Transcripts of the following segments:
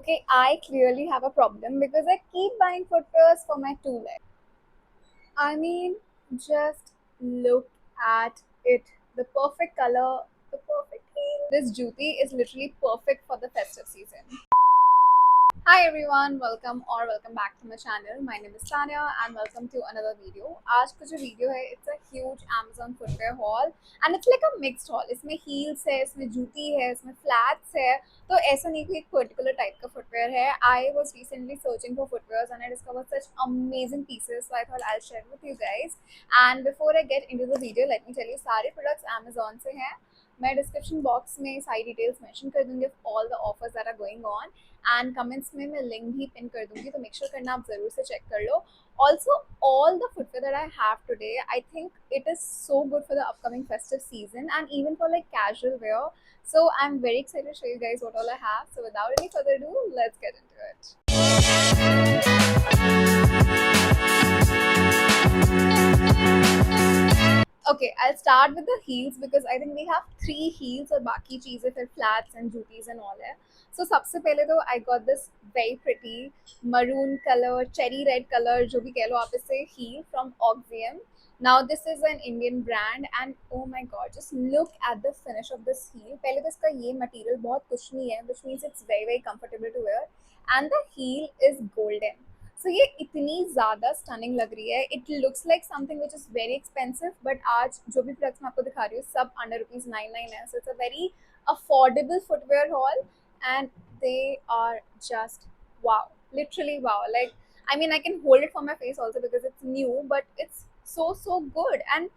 Okay, I clearly have a problem because I keep buying footwears for my two legs. I mean, just look at it. The perfect color, the perfect heel. This juti is literally perfect for the festive season. Hi everyone, welcome back to my channel. My name is Tanya and welcome to another video. आज का जो video है it's a huge Amazon footwear haul and it's like a mixed haul. इसमें heels है, इसमें जूती है, इसमें flats है. तो ऐसा नहीं कि एक particular type का footwear है. I was recently searching for footwears and I discovered such amazing pieces, so I thought I'll share with you guys. And before I get into the video, let me tell you सारे products Amazon से हैं. मैं description box में सारी details mention कर दूंगी all the offers that are going on and comments में मैं लिंक भी पिन कर दूंगी, तो मेक श्योर करना आप जरूर से चेक कर लो. Also, all the footwear that I have today, I think it is so good for the upcoming festive season and even for like casual wear. So I'm very excited to show you guys what all I have. So without any further ado, let's get into it. Okay, I'll start with the heels because I think we have three heels और बाकी चीज़ें फिर flats and jutis and all है. So सबसे पहले तो I got this very pretty maroon color, cherry red color, जो भी कह लो आप इसे, heel from Oxium. Now this is an Indian brand and oh my god, just look at the finish of this heel. पहले तो इसका ये material बहुत कुशनी है, which means it's very comfortable to wear, and the heel is golden. सो ये इतनी ज़्यादा stunning लग रही है. It looks like something which is very expensive, but आज जो भी प्रोडक्ट्स मैं आपको दिखा रही हूँ सब अंडर ₹99 है. So it's a very affordable footwear haul and they are just wow, literally wow. Like I mean, I can hold it for my face also because it's new, but it's so good. And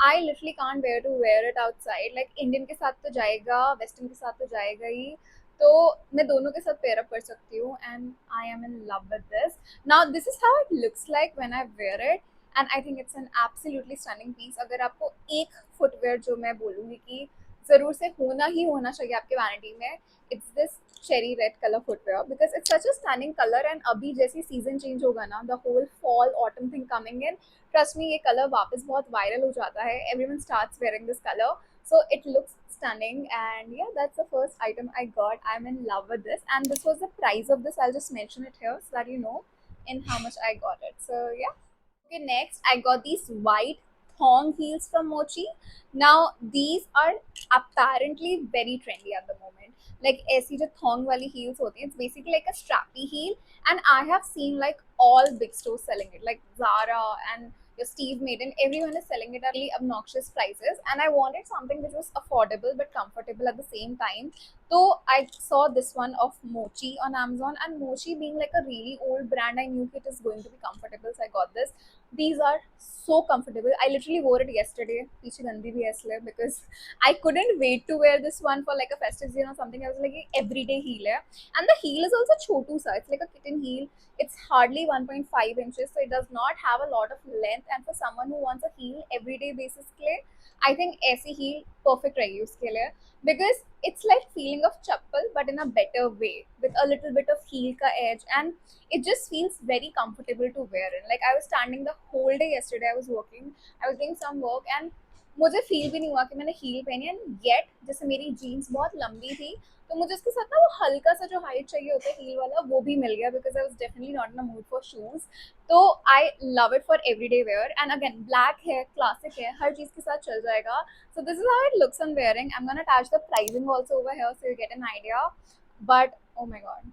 I literally can't bear to wear it outside. Like Indian के साथ तो जाएगा, Western के साथ तो जाएगा ही. तो मैं दोनों के साथ पेयर अप कर सकती हूँ and I am in love with this. Now this is how it looks like when I wear it and I think it's an absolutely stunning piece. अगर आपको एक फुटवेयर जो मैं बोलूँगी कि ज़रूर से होना ही होना चाहिए आपके वैनिटी में, it's this cherry red colour footwear because it's such a stunning colour. And अभी जैसी सीजन चेंज होगा ना, the whole fall autumn thing coming in, trust me ये कलर वापस बहुत वायरल हो जाता है. Everyone starts wearing this colour. So it looks stunning and yeah, that's the first item I got. I'm in love with this and this was the price of this. I'll just mention it here so that you know in how much I got it. So yeah. Okay, next I got these white thong heels from Mochi. Now these are apparently very trendy at the moment. Like ऐसी जो thong वाली heels होती हैं, it's basically like a strappy heel and I have seen like all big stores selling it, like Zara and your Steve Madden, everyone is selling it at really obnoxious prices and I wanted something which was affordable but comfortable at the same time. So I saw this one of Mochi on Amazon and Mochi being like a really old brand, I knew it is going to be comfortable, so I got this. These are so comfortable. I literally wore it yesterday. पीछे गंदी भी है इसलिए because I couldn't wait to wear this one for like a festive season or something. I was like everyday heel है and the heel is also छोटू सा. It's like a kitten heel. It's hardly 1.5 inches, so it does not have a lot of length. And for someone who wants a heel everyday basis के लिए, I think ऐसी heel perfect रहेगी उसके लिए because it's like feeling of chappal but in a better way with a little bit of heel ka edge and it just feels very comfortable to wear in. Like I was standing the whole day yesterday, I was working, I was doing some work and मुझे feel भी नहीं हुआ कि मैंने heal पहनी and yet जैसे मेरी jeans बहुत लंबी थी तो मुझे उसके साथ ना वो हल्का सा जो हाइट चाहिए होता है हील वाला वो भी मिल गया because I was definitely not in a mood for shoes. तो I love it for everyday wear and again black है, क्लासिक है, हर चीज़ के साथ चल जाएगा. So this is how it looks on wearing. I'm gonna attach the pricing also over here so you get an idea. But oh my god,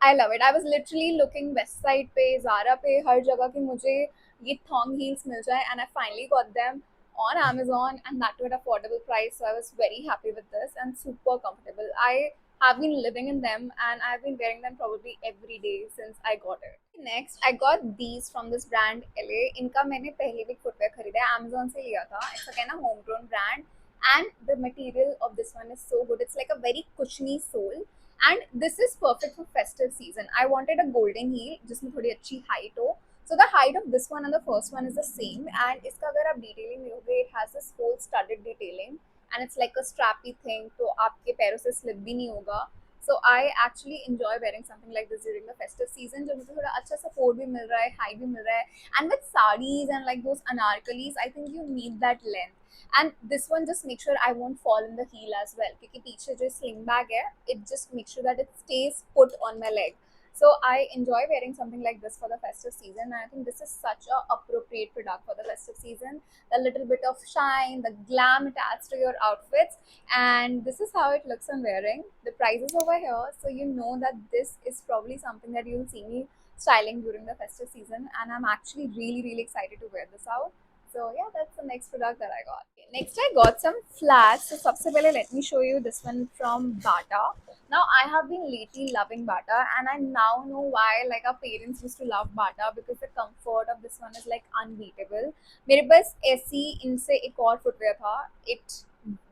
I love it. I was literally looking west side पे, Zara पे, हर जगह की मुझे ये thong heels मिल जाए and I finally got them on Amazon and that too at affordable price. So I was very happy with this and super comfortable. I have been living in them and I've been wearing them probably every day since I got it. Next, I got these from this brand LA. इनका मैंने पहले भी footwear खरीदा है, Amazon से लिया था. इसका कहना homegrown brand and the material of this one is so good. It's like a very cushiony sole and this is perfect for festive season. I wanted a golden heel जिसमें थोड़ी अच्छी height हो. So the height of this one and the first one is the same and इसका अगर आप detailing देखोगे, it has this whole studded detailing and it's like a strappy thing, तो आपके पैरों से slip भी नहीं होगा. So I actually enjoy wearing something like this during the festive season. जो मुझे थोड़ा अच्छा support भी मिल रहा है, high भी मिल रहा है. And with sarees and like those anarkalis, I think you need that length. And this one just make sure I won't fall in the heel as well. क्योंकि पीछे जो sling bag है, it just makes sure that it stays put on my leg. So I enjoy wearing something like this for the festive season, and I think this is such a appropriate product for the festive season. The little bit of shine, the glam it adds to your outfits, and this is how it looks on wearing. The price is over here, so you know that this is probably something that you'll see me styling during the festive season, and I'm actually really excited to wear this out. So yeah, that's the next product that I got. Next I got some flats. So सबसे पहले let me show you this one from Bata. Now I have been lately loving Bata, and I now know why like our parents used to love Bata, because the comfort of this one is like unbeatable. मेरे पास ऐसी इनसे एक और footwear था. It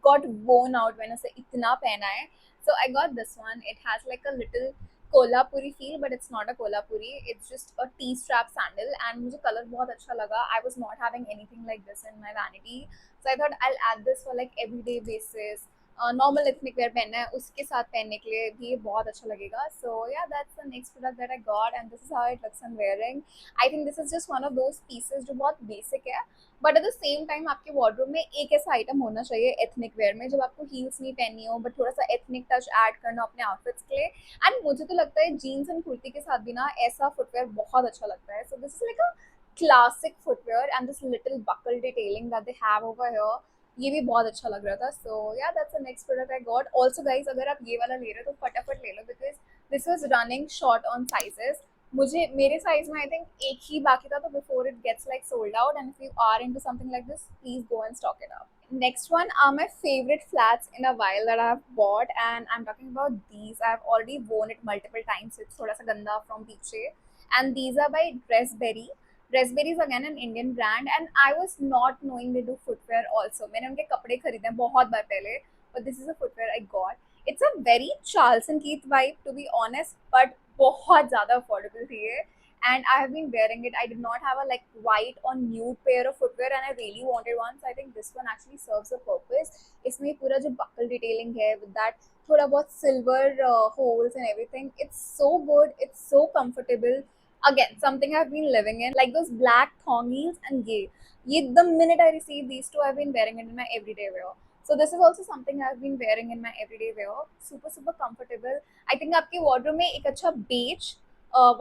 got worn out when ऐसे इतना पहना है. So I got this one. It has like a little Kolhapuri feel, but it's not a Kolhapuri. It's just a T-strap sandal, and मुझे color बहुत अच्छा लगा. I was not having anything like this in my vanity, so I thought I'll add this for like everyday basis. Normal ethnic wear पहनना है उसके साथ पहनने के लिए भी ये बहुत अच्छा लगेगा. सो या that's the next product that I got, and this is how it looks on wearing. I think this is just one of those pieces जो बहुत बेसिक है, but at the same time आपके वार्डरोब में एक ऐसा item होना चाहिए ethnic wear में जब आपको हील्स नहीं पहननी हो, बट थोड़ा सा एथनिक टच ऐड करना अपने आउटफिट्स के लिए. एंड मुझे तो लगता है जीन्स एंड कुर्ती के साथ भी ना ऐसा फुटवेयर बहुत अच्छा लगता है. So this is like a classic footwear, and this little buckle detailing that they have over here, ये भी बहुत अच्छा लग रहा था. सो या that's the next product I got. Also guys, अगर आप ये वाला ले रहे हो तो फटाफट ले लो, because this was running short on sizes. मुझे मेरे साइज में आई थिंक एक ही बाकी था, तो before it gets like sold out, and if you are into something like this, please go and stock it up. Next one are my favorite flats in a while that I have bought, and I'm talking about these. I've already worn it multiple times. It's थोड़ा सा गंदा from पीछे, and these are by Dressberry. Dressberry is again an Indian brand, and I was not knowing they do footwear also. मैंने उनके कपड़े खरीदे हैं बहुत बार पहले, but this is a footwear I got. It's a very Charles and Keith vibe, to be honest, but बहुत ज़्यादा affordable थी ये, and I have been wearing it. I did not have a like white or nude pair of footwear, and I really wanted one, so I think this one actually serves a purpose. इसमें पूरा जो buckle detailing है with that थोड़ा बहुत silver holes and everything, it's so good, it's so comfortable. Again, something I've been living in, like those black thong heels, and ye the minute I received these two, I've been wearing it in my everyday wear. So this is also something I've been wearing in my everyday wear. Super comfortable. I think आपके wardrobe में एक अच्छा beige,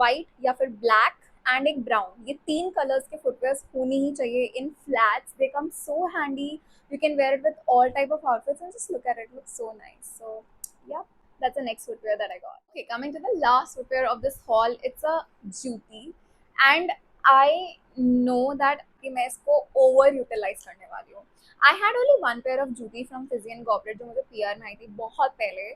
white या फिर black and एक brown, ये तीन colors के footwears होने ही चाहिए in flats. They come so handy. You can wear it with all type of outfits, and just look at it, looks so nice. So yeah, that's the next footwear that I got. Okay, coming to the last footwear of this haul, it's a juti, and I know that कि मैं इसको over utilize करने वाली हूँ. I had only one pair of juti from Fizzy and Goblet जो मुझे PR में आई थी बहुत पहले.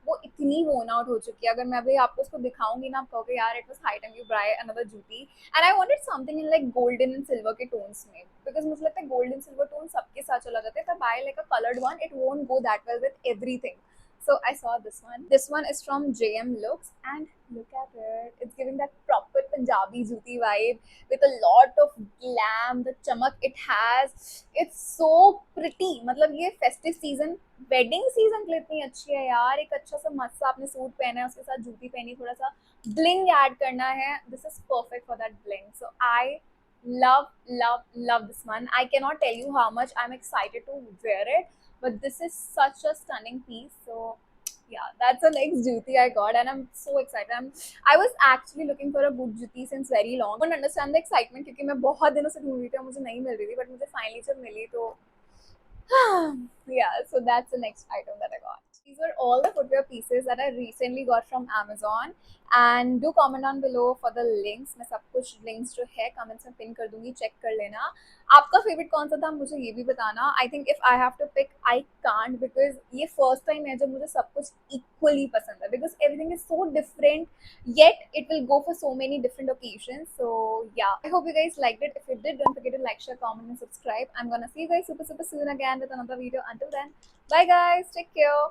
वो इतनी worn out हो चुकी है, अगर मैं अभी आपको उसको दिखाऊंगी ना, आप कहोगे यार it was high time you buy another juti. And I wanted something in like golden and silver के tones में, because मुझे लगता है gold and silver tone सबके साथ चला जाता है. If I buy like a colored one, it won't go that well with everything. So I saw this one. This one is from JM Looks, and look at it. It's giving that proper Punjabi juti vibe with a lot of glam. The chamak it has, it's so pretty. मतलब ये festive season, wedding season के लिए इतनी अच्छी है यार. एक अच्छा सा मस्त सा आपने सूट पहना है, उसके साथ जूती पहनी, थोड़ा सा bling add करना है. This is perfect for that bling. So I love this one. I cannot tell you how much I'm excited to wear it, but this is such a stunning piece. So yeah, that's the next juti I got, and I'm so excited. I was actually looking for a good juti since very long. I don't understand the excitement क्योंकि मैं बहुत दिनों से ढूंढ रही थी, मुझे नहीं मिल रही थी, but मुझे finally जब मिली तो yeah, so that's the next item that I got. These were all the footwear pieces that I recently got from Amazon, and do comment down below for the links. मैं सब कुछ links जो है comments में pin कर दूंगी, check कर लेना. आपका favorite कौन सा था मुझे ये भी बताना. I think if I have to pick, I can't, because ये first time है जब मुझे सब कुछ equally पसंद है, because everything is so different, yet it will go for so many different occasions. So yeah, I hope you guys liked it. If you did, don't forget to like, share, comment and subscribe. I'm gonna see you guys super soon again with another video. Until then, bye guys, take care.